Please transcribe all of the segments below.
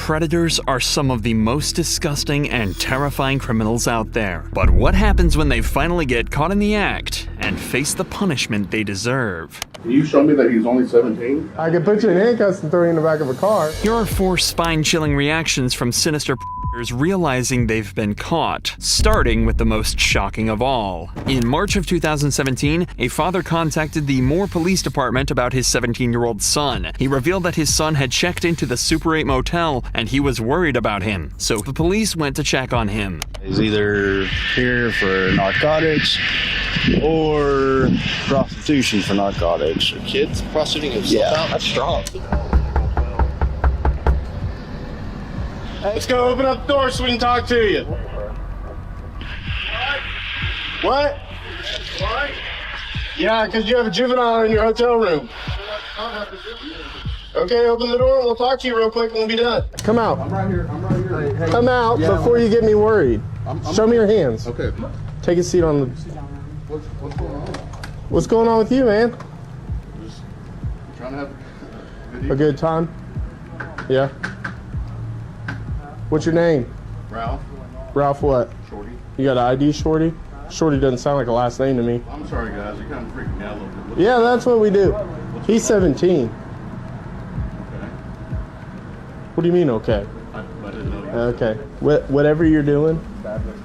Predators are some of the most disgusting and terrifying criminals out there. But what happens when they finally get caught in the act and face the punishment they deserve? Can you show me that he's only 17? I can put you in handcuffs and throw you in the back of a car. Here are 4 spine-chilling reactions from sinister predators realizing they've been caught, starting with the most shocking of all. In March of 2017, a father contacted the Moore Police Department about his 17-year-old son. He revealed that his son had checked into the Super 8 motel and he was worried about him, so the police went to check on him. He's either here for narcotics or prostitution for narcotics. Kids prostituting himself out? That's strong. Let's go open up the door so we can talk to you. What? What? Yeah, because you have a juvenile in your hotel room. Okay, open the door and we'll talk to you real quick and we'll be done. Come out. I'm right here. Hey, Come out before you get me worried. Show me your hands. Okay. Take a seat on the... What's going on? What's going on with you, man? Just trying to have A good time? Yeah. What's your name? Ralph. Ralph what? Shorty. You got an ID, Shorty? Shorty doesn't sound like a last name to me. I'm sorry, guys. You're kind of freaking me out a little bit. Yeah, that's what we do. He's 17. Okay. What do you mean, okay? I didn't know you. Okay. Whatever you're doing,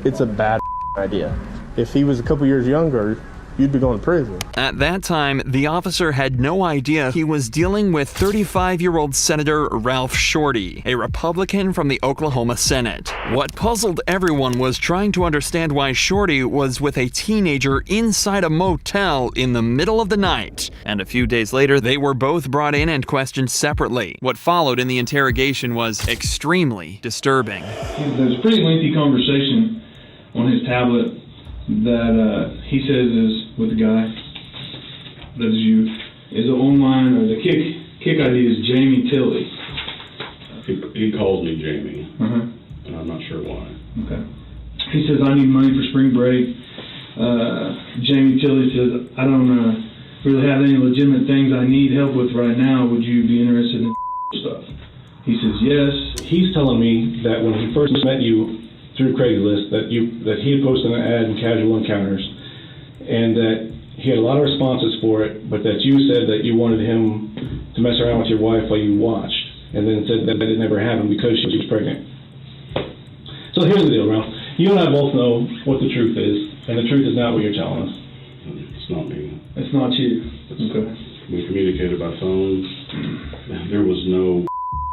it's a bad idea. If he was a couple years younger, you'd be going to prison. At that time, the officer had no idea he was dealing with 35-year-old Senator Ralph Shorty, a Republican from the Oklahoma Senate. What puzzled everyone was trying to understand why Shorty was with a teenager inside a motel in the middle of the night. And a few days later, they were both brought in and questioned separately. What followed in the interrogation was extremely disturbing. There's a pretty lengthy conversation on his tablet that he says is with the guy that is you. Is it online or the kick ID is Jamie Tilley. He calls me Jamie, Uh-huh. and I'm not sure why. Okay. He says, I need money for spring break. Jamie Tilley says, I don't really have any legitimate things I need help with right now. Would you be interested in stuff? He says, yes. He's telling me that when he first met you through Craigslist, that he had posted an ad in Casual Encounters, and that he had a lot of responses for it, but that you said that you wanted him to mess around with your wife while you watched, and then said that it never happened because she was pregnant. So here's the deal, Ralph. You and I both know what the truth is, and the truth is not what you're telling us. It's not me. It's not you. Okay. We communicated by phone. There was no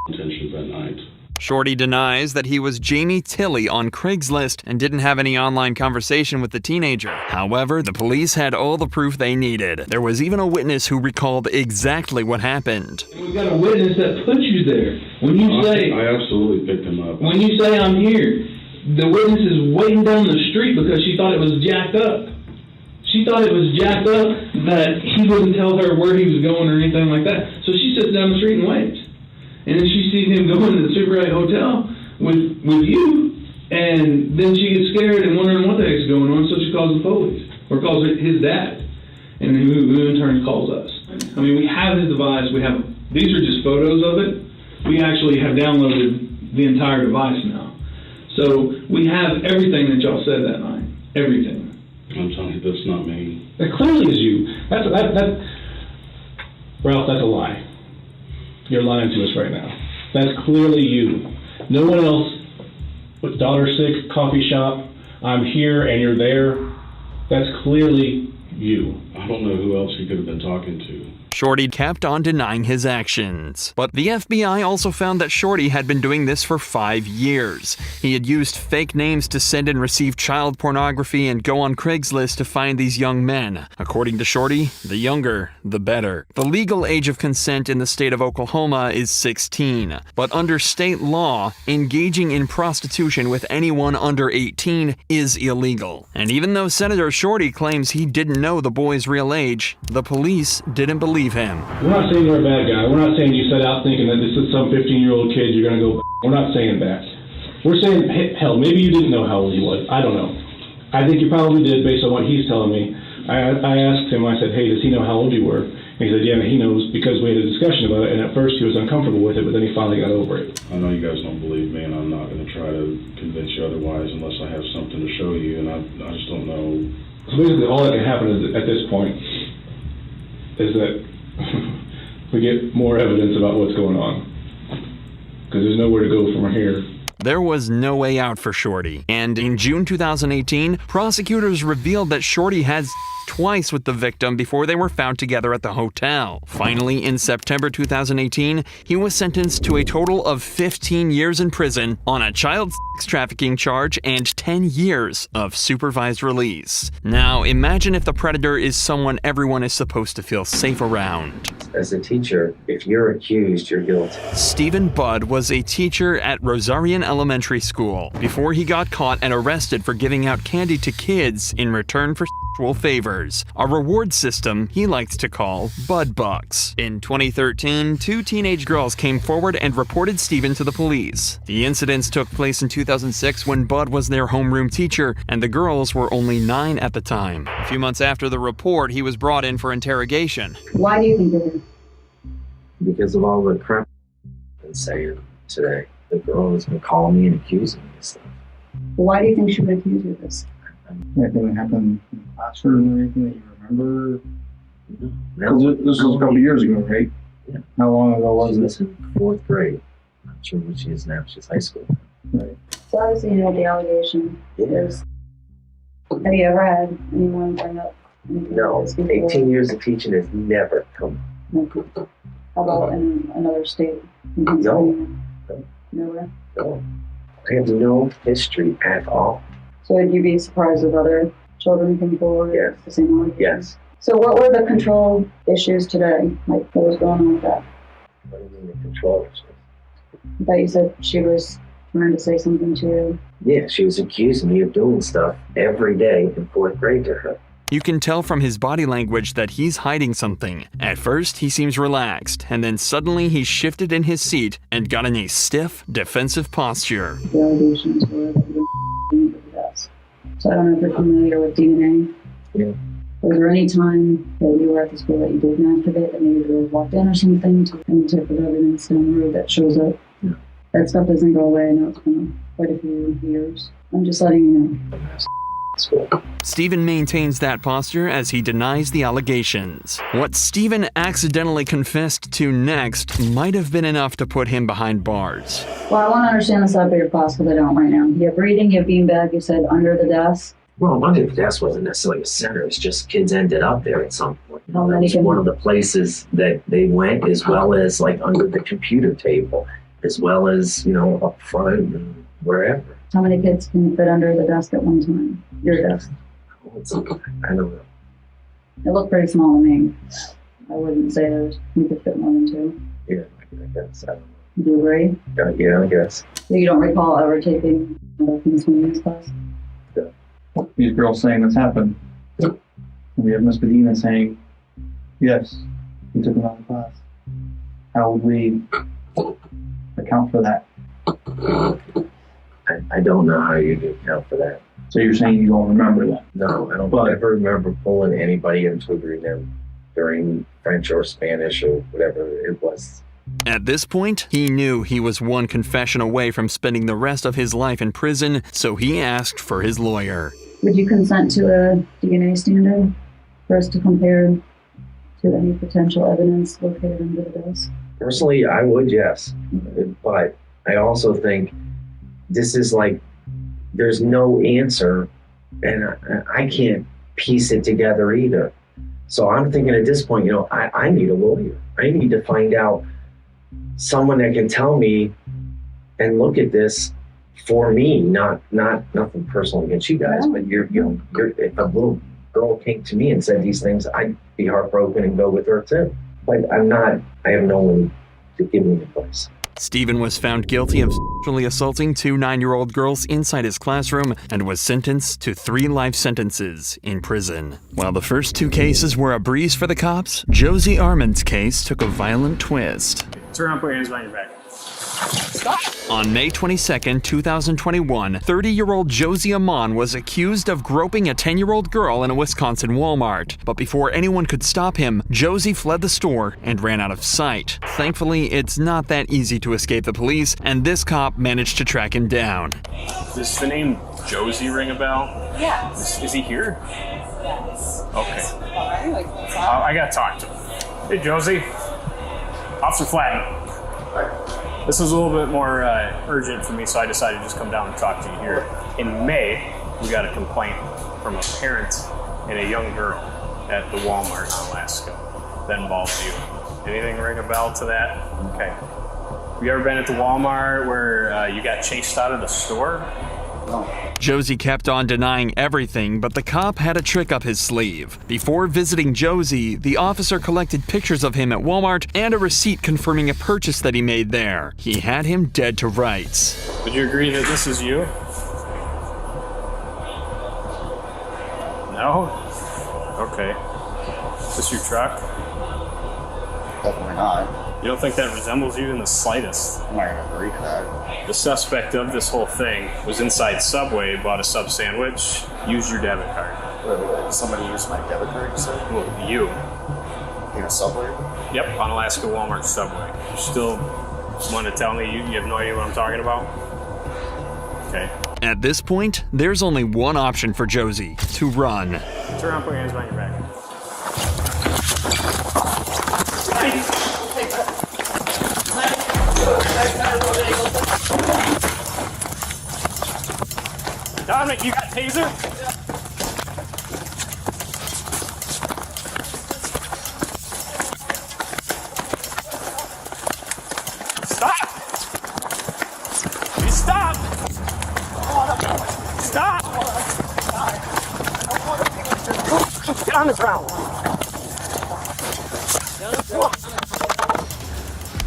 intention that night. Shorty denies that he was Jamie Tilley on Craigslist and didn't have any online conversation with the teenager. However, the police had all the proof they needed. There was even a witness who recalled exactly what happened. We've got a witness that put you there. When you say, I absolutely picked him up. when you say I'm here, the witness is waiting down the street because she thought it was jacked up. She thought it was jacked up that he wouldn't tell her where he was going or anything like that. So she sits down the street and waits. And then she sees him going to the Super 8 hotel with you, and then she gets scared and wondering what the heck's going on, so she calls the police, or calls his dad, and who in turn calls us. I mean, we have his device, these are just photos of it. We actually have downloaded the entire device now. So we have everything that y'all said that night, everything. I'm telling you, that's not me. It clearly is you. Ralph, that's a lie. You're lying to us right now. That's clearly you. No one else with $6 coffee shop, I'm here and you're there. That's clearly you. I don't know who else he could have been talking to. Shorty kept on denying his actions. But the FBI also found that Shorty had been doing this for 5 years. He had used fake names to send and receive child pornography and go on Craigslist to find these young men. According to Shorty, the younger, the better. The legal age of consent in the state of Oklahoma is 16. But under state law, engaging in prostitution with anyone under 18 is illegal. And even though Senator Shorty claims he didn't know the boy's real age, the police didn't believe him. We're not saying you're a bad guy. We're not saying you set out thinking that this is some 15-year-old kid you're going to go. We're not saying that. We're saying, hell, maybe you didn't know how old he was. I don't know. I think you probably did based on what he's telling me. I asked him, I said, hey, does he know how old you were? And he said, yeah, he knows because we had a discussion about it, and at first he was uncomfortable with it, but then he finally got over it. I know you guys don't believe me, and I'm not going to try to convince you otherwise unless I have something to show you, and I just don't know. So basically all that can happen is, at this point is that we get more evidence about what's going on. Because there's nowhere to go from here. There was no way out for Shorty, and in June 2018, prosecutors revealed that Shorty had twice with the victim before they were found together at the hotel. Finally, in September 2018, he was sentenced to a total of 15 years in prison on a child sex trafficking charge and 10 years of supervised release. Now, imagine if the predator is someone everyone is supposed to feel safe around. As a teacher, if you're accused, you're guilty. Stephen Budd was a teacher at Rosarian Elementary School before he got caught and arrested for giving out candy to kids in return for sexual favors, a reward system he likes to call Bud Bucks. In 2013, 2 teenage girls came forward and reported Stephen to the police. The incidents took place in 2006 when Bud was their homeroom teacher, and the girls were only 9 at the time. A few months after the report, he was brought in for interrogation. Why do you think it is? Because of all the crap I've been saying today. The girl has been calling me and accusing me of stuff. Why do you think she would accuse you of this? Anything that happened in the classroom or anything that you remember? No. This was a couple years ago, right? Yeah. How long ago was She it? was in 4th grade. I'm not sure what she is now. She's high school. Right. So obviously you know the allegation. There's, have you ever had anyone bring up anything No. like this before? 18 years of teaching has never come. Okay. How about in another state? In No. Pennsylvania? No. Nowhere? No. I have no history at all. So would you be surprised if other children came forward? Yes. The same way? Yes. So what were the control issues today? Like what was going on with that? What do you mean the controllers? I thought you said she was trying to say something to you. Yeah, she was accusing me of doing stuff every day in 4th grade to her. You can tell from his body language that he's hiding something. At first, he seems relaxed, and then suddenly he shifted in his seat and got in a stiff, defensive posture. The allegations were that you were the deaths. So I don't know if you're familiar with DNA. Yeah. Was there any time that you were at the school that you did masturbate, that maybe you walked in or something to any type of evidence down the road that shows up? No. That stuff doesn't go away. I know it's been quite a few years. I'm just letting you know. School. Stephen maintains that posture as he denies the allegations. What Stephen accidentally confessed to next might have been enough to put him behind bars. Well, I want to understand the side of your class because I don't right now. You have reading, you have beanbag, you said under the desk. Well, under the desk wasn't necessarily a center. It's just kids ended up there at some point. How That many was can- one of the places that they went, as well as like under the computer table, as well as, up front and wherever. How many kids can fit under the desk at one time? Your desk. I don't know. It looked pretty small to me. I wouldn't say you could fit more than 2. Yeah, I guess. I don't know. Do you agree? Yeah, I guess. So you don't recall ever taking Miss Williams' class? These girls saying this happened. And we have Miss Medina saying, yes, we took him out of class. How would we account for that? I don't know how you do account for that. So you're saying you don't remember that? No, I don't But- ever remember pulling anybody into agreement during French or Spanish or whatever it was. At this point, he knew he was one confession away from spending the rest of his life in prison, so he asked for his lawyer. Would you consent to a DNA standard for us to compare to any potential evidence located under the desk? Personally, I would, yes. But I also think this is like, there's no answer, and I can't piece it together either. So I'm thinking at this point, I need a lawyer. I need to find out someone that can tell me and look at this for me, not nothing personal against you guys, but if a little girl came to me and said these things, I'd be heartbroken and go with her too. But I have no one to give me advice. Stephen was found guilty of sexually assaulting 2 9-year-old girls inside his classroom and was sentenced to 3 life sentences in prison. While the first 2 cases were a breeze for the cops, Josie Armand's case took a violent twist. Turn around, put your hands behind your back. On May 22, 2021, 30-year-old Josie Amon was accused of groping a 10-year-old girl in a Wisconsin Walmart. But before anyone could stop him, Josie fled the store and ran out of sight. Thankfully, it's not that easy to escape the police, and this cop managed to track him down. Does the name Josie ring a bell? Yeah. Is he here? Yes. Okay. I gotta talk to him. Hey, Josie. Officer Flatton. This was a little bit more urgent for me, so I decided to just come down and talk to you here. In May, we got a complaint from a parent and a young girl at the Walmart in Alaska that involves you. Anything ring a bell to that? Okay. Have you ever been at the Walmart where you got chased out of the store? No. Josie kept on denying everything, but the cop had a trick up his sleeve. Before visiting Josie, the officer collected pictures of him at Walmart and a receipt confirming a purchase that he made there. He had him dead to rights. Would you agree that this is you? No? Okay. Is this your truck? Definitely not. You don't think that resembles you in the slightest? I'm not gonna agree to that. The suspect of this whole thing was inside Subway, bought a sub sandwich, used your debit card. Wait, somebody used my debit card, you said? Well, you. In a Subway? Yep, on Alaska Walmart Subway. You still want to tell me you have no idea what I'm talking about? Okay. At this point, there's only one option for Josie: to run. Turn around, put your hands behind your back. Dominic, you got taser? Stop! You stop! Stop! Get on the ground.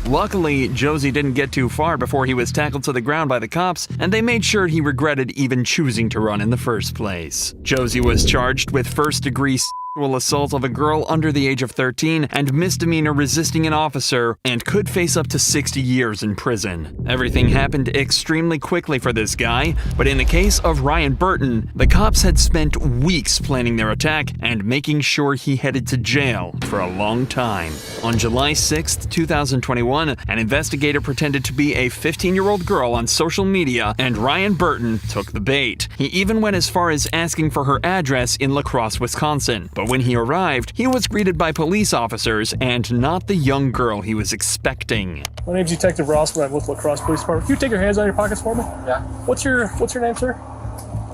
Luckily, Josie didn't get too far before he was tackled to the ground by the cops, and they made sure he regretted even choosing to run in the first place. Josie was charged with first-degree sexual assault of a girl under the age of 13 and misdemeanor resisting an officer, and could face up to 60 years in prison. Everything happened extremely quickly for this guy, but in the case of Ryan Burton, the cops had spent weeks planning their attack and making sure he headed to jail for a long time. On July 6, 2021, an investigator pretended to be a 15-year-old girl on social media, and Ryan Burton took the bait. He even went as far as asking for her address in La Crosse, Wisconsin. But when he arrived, he was greeted by police officers and not the young girl he was expecting. My name's Detective Ross, and I'm with La Crosse Police Department. Can you take your hands out of your pockets for me? Yeah. What's your name, sir?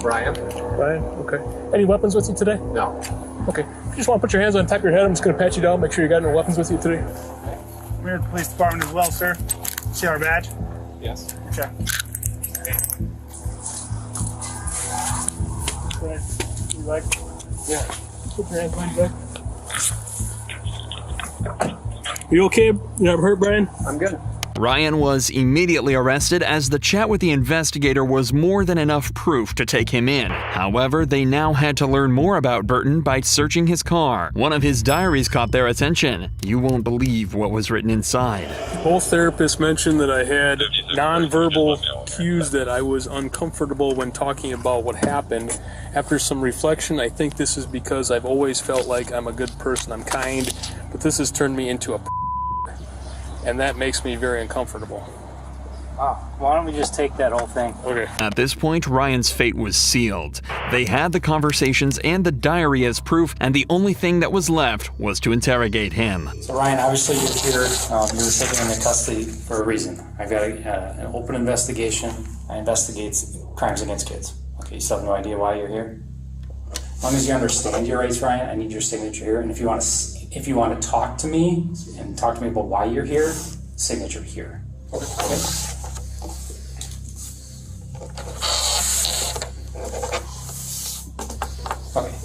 Ryan. Ryan, okay. Any weapons with you today? No. Okay. If you just want to put your hands on top of your head, I'm just going to pat you down, make sure you got no weapons with you today. I'm here at the police department as well, sir. See our badge? Yes. Okay. Right. You like? Yeah. Put your hands behind your back. You okay? You not hurt, Brian? I'm good. Ryan was immediately arrested as the chat with the investigator was more than enough proof to take him in. However, they now had to learn more about Burton by searching his car. One of his diaries caught their attention. You won't believe what was written inside. Both therapists mentioned that I had nonverbal cues that I was uncomfortable when talking about what happened. After some reflection, I think this is because I've always felt like I'm a good person, I'm kind, but this has turned me into a and that makes me very uncomfortable. Oh, why don't we just take that whole thing? Okay. At this point, Ryan's fate was sealed. They had the conversations and the diary as proof, and the only thing that was left was to interrogate him. So Ryan, obviously you're here, you were taken into custody for a reason. I've got an open investigation. I investigate crimes against kids. Okay, you still have no idea why you're here? As long as you understand your rights, Ryan, I need your signature here. And if you want to talk to me and talk to me about why you're here, signature here. Okay. Okay.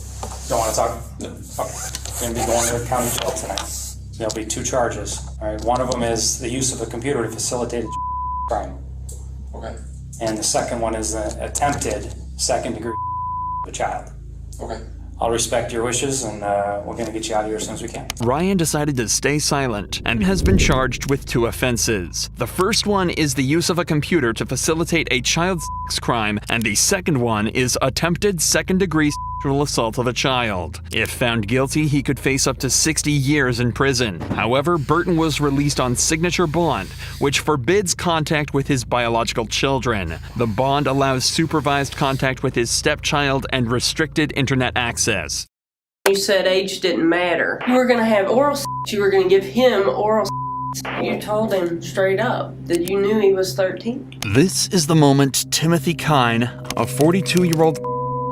Don't want to talk? No. Okay. You're going to be going to the county jail tonight. There'll be 2 charges. All right. One of them is the use of a computer to facilitate a crime. Okay. And the second one is an attempted second-degree of a child. Okay. I'll respect your wishes, and we're going to get you out of here as soon as we can. Ryan decided to stay silent and has been charged with 2 offenses. The first one is the use of a computer to facilitate a child sex crime, and the second one is attempted second-degree sexual assault of a child. If found guilty, he could face up to 60 years in prison. However, Burton was released on signature bond, which forbids contact with his biological children. The bond allows supervised contact with his stepchild and restricted internet access. You said age didn't matter. You were going to have oral sex. You were going to give him oral sex. You told him straight up that you knew he was 13. This is the moment Timothy Kine, a 42-year-old,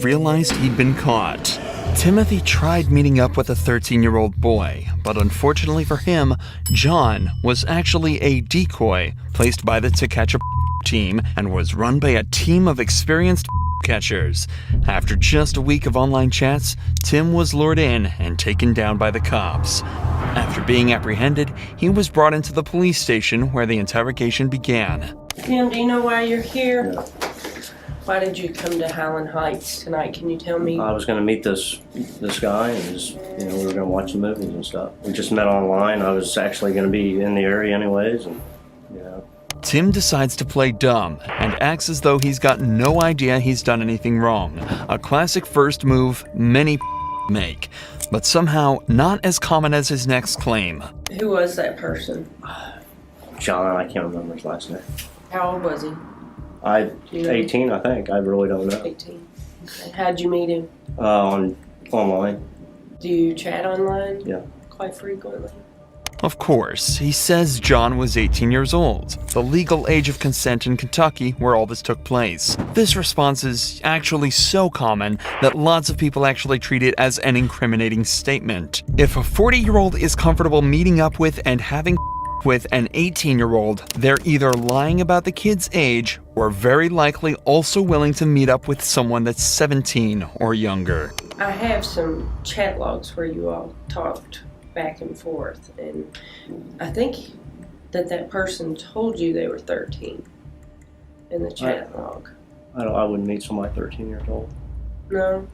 realized he'd been caught. Timothy tried meeting up with a 13-year-old boy, but unfortunately for him, John was actually a decoy placed by the To Catch a team and was run by a team of experienced catchers. After just a week of online chats, Tim was lured in and taken down by the cops. After being apprehended, he was brought into the police station where the interrogation began. Tim, do you know why you're here? Why did you come to Highland Heights tonight? Can you tell me? I was going to meet this guy, and we were going to watch some movies and stuff. We just met online. I was actually going to be in the area anyways, and Tim decides to play dumb and acts as though he's got no idea he's done anything wrong. A classic first move many make, but somehow not as common as his next claim. Who was that person? John, I can't remember his last name. How old was he? 18, I think. I really don't know. 18. And how'd you meet him? Online. Do you chat online? Yeah. Quite frequently? Of course, he says John was 18 years old, the legal age of consent in Kentucky where all this took place. This response is actually so common that lots of people actually treat it as an incriminating statement. If a 40-year-old is comfortable meeting up with and having with an 18-year-old, they're either lying about the kid's age or very likely also willing to meet up with someone that's 17 or younger. I have some chat logs where you all talked back and forth, and I think that person told you they were 13 in the chat log. I wouldn't meet somebody 13 years old. No.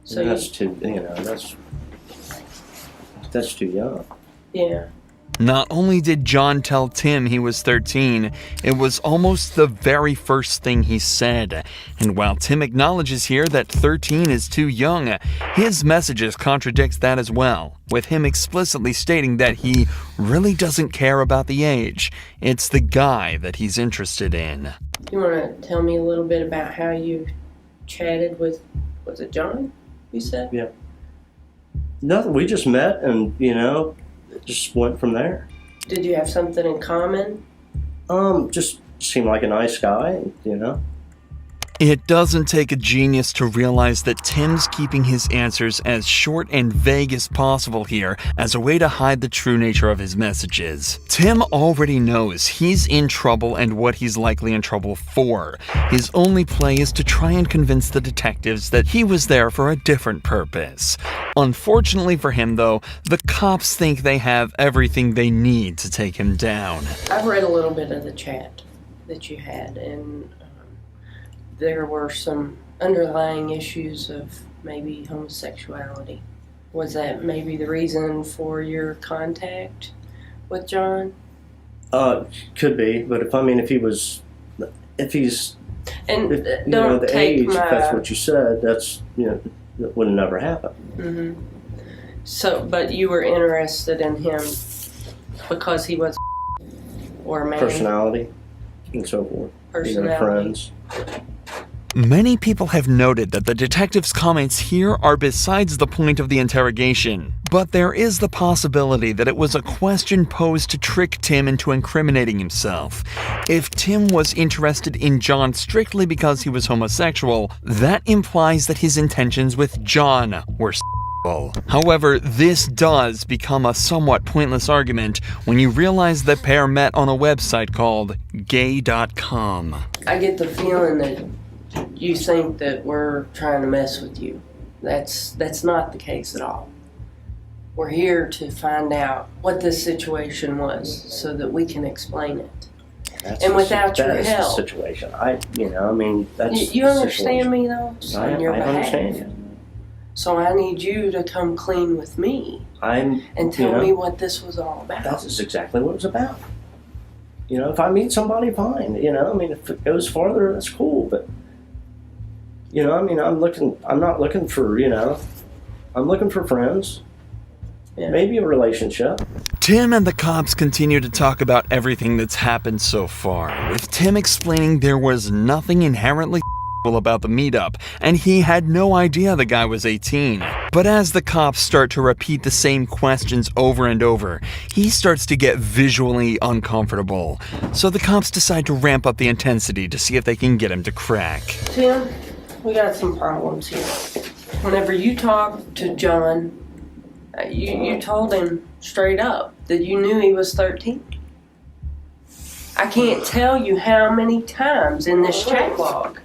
So that's too, that's too young. Yeah. Not only did John tell Tim he was 13, it was almost the very first thing he said. And while Tim acknowledges here that 13 is too young, his messages contradict that as well, with him explicitly stating that he really doesn't care about the age. It's the guy that he's interested in. You want to tell me a little bit about how you chatted with, was it John, you said? Yeah. Nothing, we just met and, it just went from there. Did you have something in common? Just seemed like a nice guy, It doesn't take a genius to realize that Tim's keeping his answers as short and vague as possible here as a way to hide the true nature of his messages. Tim already knows he's in trouble and what he's likely in trouble for. His only play is to try and convince the detectives that he was there for a different purpose. Unfortunately for him, though, the cops think they have everything they need to take him down. I've read a little bit of the chat that you had, and there were some underlying issues of maybe homosexuality. Was that maybe the reason for your contact with John? Could be, but if he's and the age, if that's what you said, that's that would have never happened. Mm-hmm. So, but you were interested in him because he was or a man? Personality and so forth. Personality. Friends. Many people have noted that the detective's comments here are besides the point of the interrogation, but there is the possibility that it was a question posed to trick Tim into incriminating himself. If Tim was interested in John strictly because he was homosexual, that implies that his intentions with John were sexual. However, this does become a somewhat pointless argument when you realize the pair met on a website called gay.com. I get the feeling that you think that we're trying to mess with you. That's not the case at all. We're here to find out what this situation was so that we can explain it. And without your help. That's the situation. That's you understand me though? I understand you. So I need you to come clean with me and tell me what this was all about. That's exactly what it's about. You know, if I meet somebody, fine. You know, I mean, if it goes farther, that's cool. But, you know, I mean, I'm not looking for, you know, I'm looking for friends. Yeah. Maybe a relationship. Tim and the cops continue to talk about everything that's happened so far, with Tim explaining there was nothing inherently about the meetup, and he had no idea the guy was 18. But as the cops start to repeat the same questions over and over, he starts to get visually uncomfortable. So the cops decide to ramp up the intensity to see if they can get him to crack. Tim, we got some problems here. Whenever you talked to John, you told him straight up that you knew he was 13. I can't tell you how many times in this chat log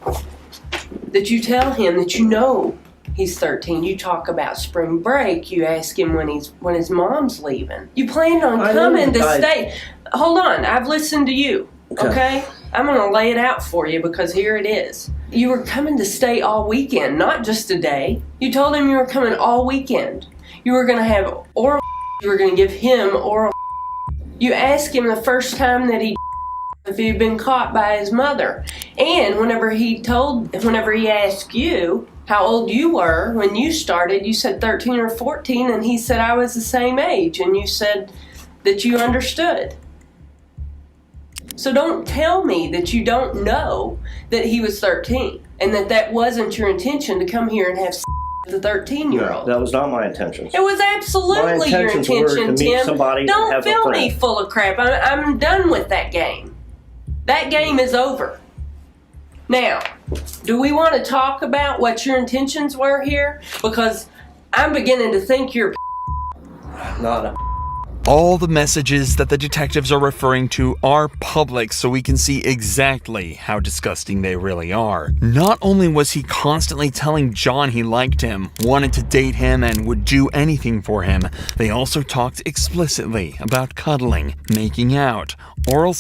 that you tell him that you know he's 13. You talk about spring break. You ask him when his mom's leaving. You planned on coming to stay. Hold on, I've listened to you. Okay? I'm gonna lay it out for you because here it is. You were coming to stay all weekend, not just a day. You told him you were coming all weekend. You were gonna have oral. You were gonna give him oral. You asked him the first time that he if he'd been caught by his mother. And whenever he asked you how old you were when you started, you said 13 or 14, and he said I was the same age, and you said that you understood. So don't tell me that you don't know that he was 13, and that wasn't your intention to come here and have the 13-year-old. No, that was not my intention. It was absolutely your intention, Tim. Don't fill me full of crap. I'm done with that game. That game is over. Now, do we want to talk about what your intentions were here? Because I'm beginning to think you're not a. All the messages that the detectives are referring to are public, so we can see exactly how disgusting they really are. Not only was he constantly telling John he liked him, wanted to date him, and would do anything for him, they also talked explicitly about cuddling, making out, oral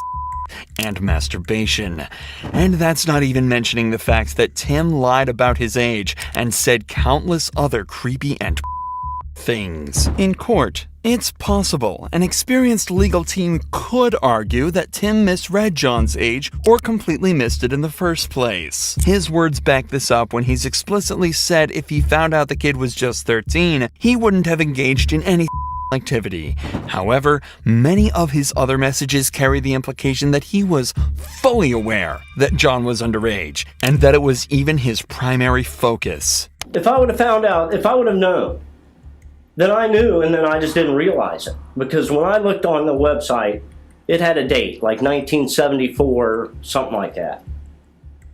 and masturbation. And that's not even mentioning the fact that Tim lied about his age and said countless other creepy and things. In court, it's possible an experienced legal team could argue that Tim misread John's age or completely missed it in the first place. His words back this up when he's explicitly said if he found out the kid was just 13, he wouldn't have engaged in any activity. However, many of his other messages carry the implication that he was fully aware that John was underage, and that it was even his primary focus. If I would have found out, if I would have known, then I knew and then I just didn't realize it. Because when I looked on the website, it had a date, like 1974, something like that.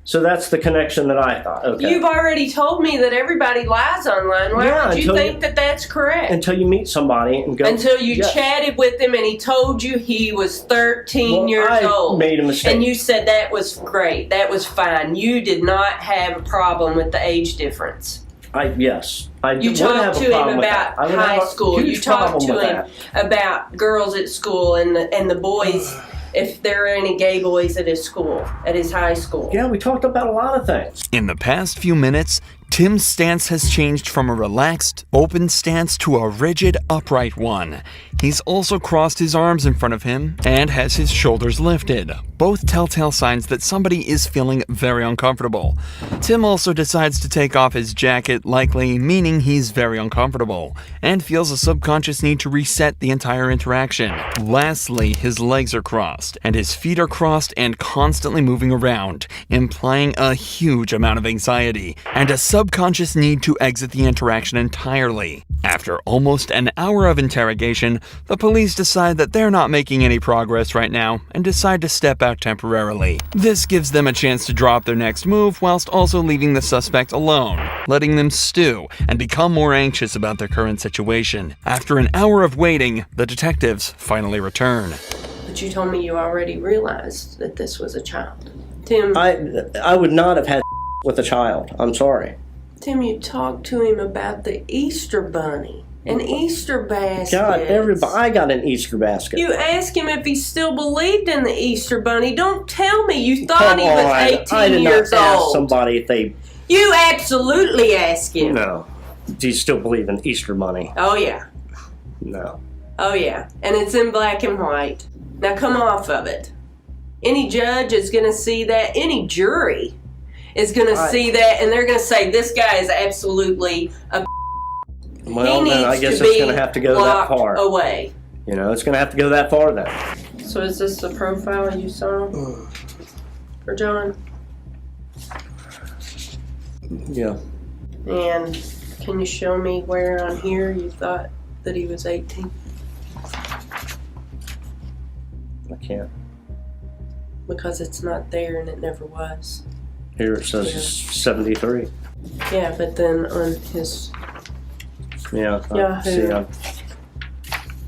So that's the connection that I thought. Okay. You've already told me that everybody lies online. Why would you think that that's correct? Until you meet somebody and go. Until you chatted with him and he told you he was 13 years old. Made a mistake. And you said that was great. That was fine. You did not have a problem with the age difference. Yes. You talked to him about high school. You talked to him about girls at school and the boys. If there are any gay boys at his school, at his high school. Yeah, we talked about a lot of things. In the past few minutes, Tim's stance has changed from a relaxed, open stance to a rigid, upright one. He's also crossed his arms in front of him and has his shoulders lifted, both telltale signs that somebody is feeling very uncomfortable. Tim also decides to take off his jacket, likely meaning he's very uncomfortable, and feels a subconscious need to reset the entire interaction. Lastly, his legs are crossed, and his feet are crossed and constantly moving around, implying a huge amount of anxiety, and a subconscious need to exit the interaction entirely. After almost an hour of interrogation, the police decide that they're not making any progress right now and decide to step out temporarily. This gives them a chance to drop their next move whilst also leaving the suspect alone, letting them stew and become more anxious about their current situation. After an hour of waiting, the detectives finally return. But you told me you already realized that this was a child. Tim, I would not have had with a child. I'm sorry. Tim, you talked to him about the Easter bunny and Easter basket. God, everybody, I got an Easter basket. You asked him if he still believed in the Easter bunny. Don't tell me you thought he was 18 years old. I did not ask somebody if they... You absolutely asked him. No. Do you still believe in Easter money? Oh, yeah. No. Oh, yeah. And it's in black and white. Now come off of it. Any judge is going to see that. Any jury is going to see that, and they're going to say, this guy is absolutely a Well, he then I needs guess to it's be going to have to go that locked far. away. You know, it's going to have to go that far then. So is this the profile you saw for John? Yeah. And can you show me where on here you thought that he was 18? I can't. Because it's not there and it never was. Here it says it's 73. Yeah, but then on his Yeah. Yahoo,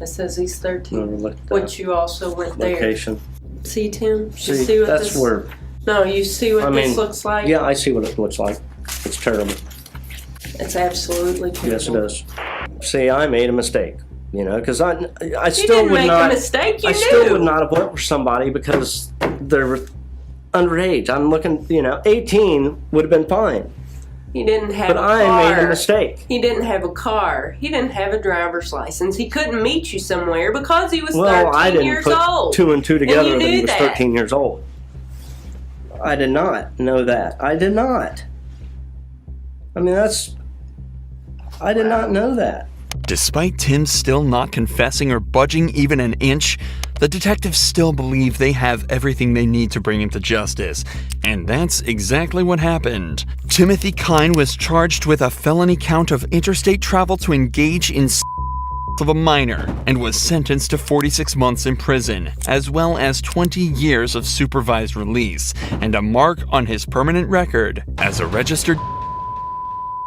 it says he's 13. Which you also went there. Location. See, Tim? You See, what that's this, where. No, you see what I this mean, looks like? Yeah, I see what it looks like. It's terrible. It's absolutely terrible. Yes, it is. See, I made a mistake. You know, because I You still didn't would make not. a mistake. You I knew. still would not have went for somebody because they're underage. I'm looking. 18 would have been fine. He didn't have But a I car. made a mistake. He didn't have a car. He didn't have a driver's license. He couldn't meet you somewhere because he was Well, 13 I didn't years put old. 2 and 2 together you that he knew was that. 13 years old. I did not know that. I did not. I mean, I did not know that. Despite Tim still not confessing or budging even an inch, the detectives still believe they have everything they need to bring him to justice. And that's exactly what happened. Timothy Kine was charged with a felony count of interstate travel to engage in of a minor and was sentenced to 46 months in prison, as well as 20 years of supervised release and a mark on his permanent record as a registered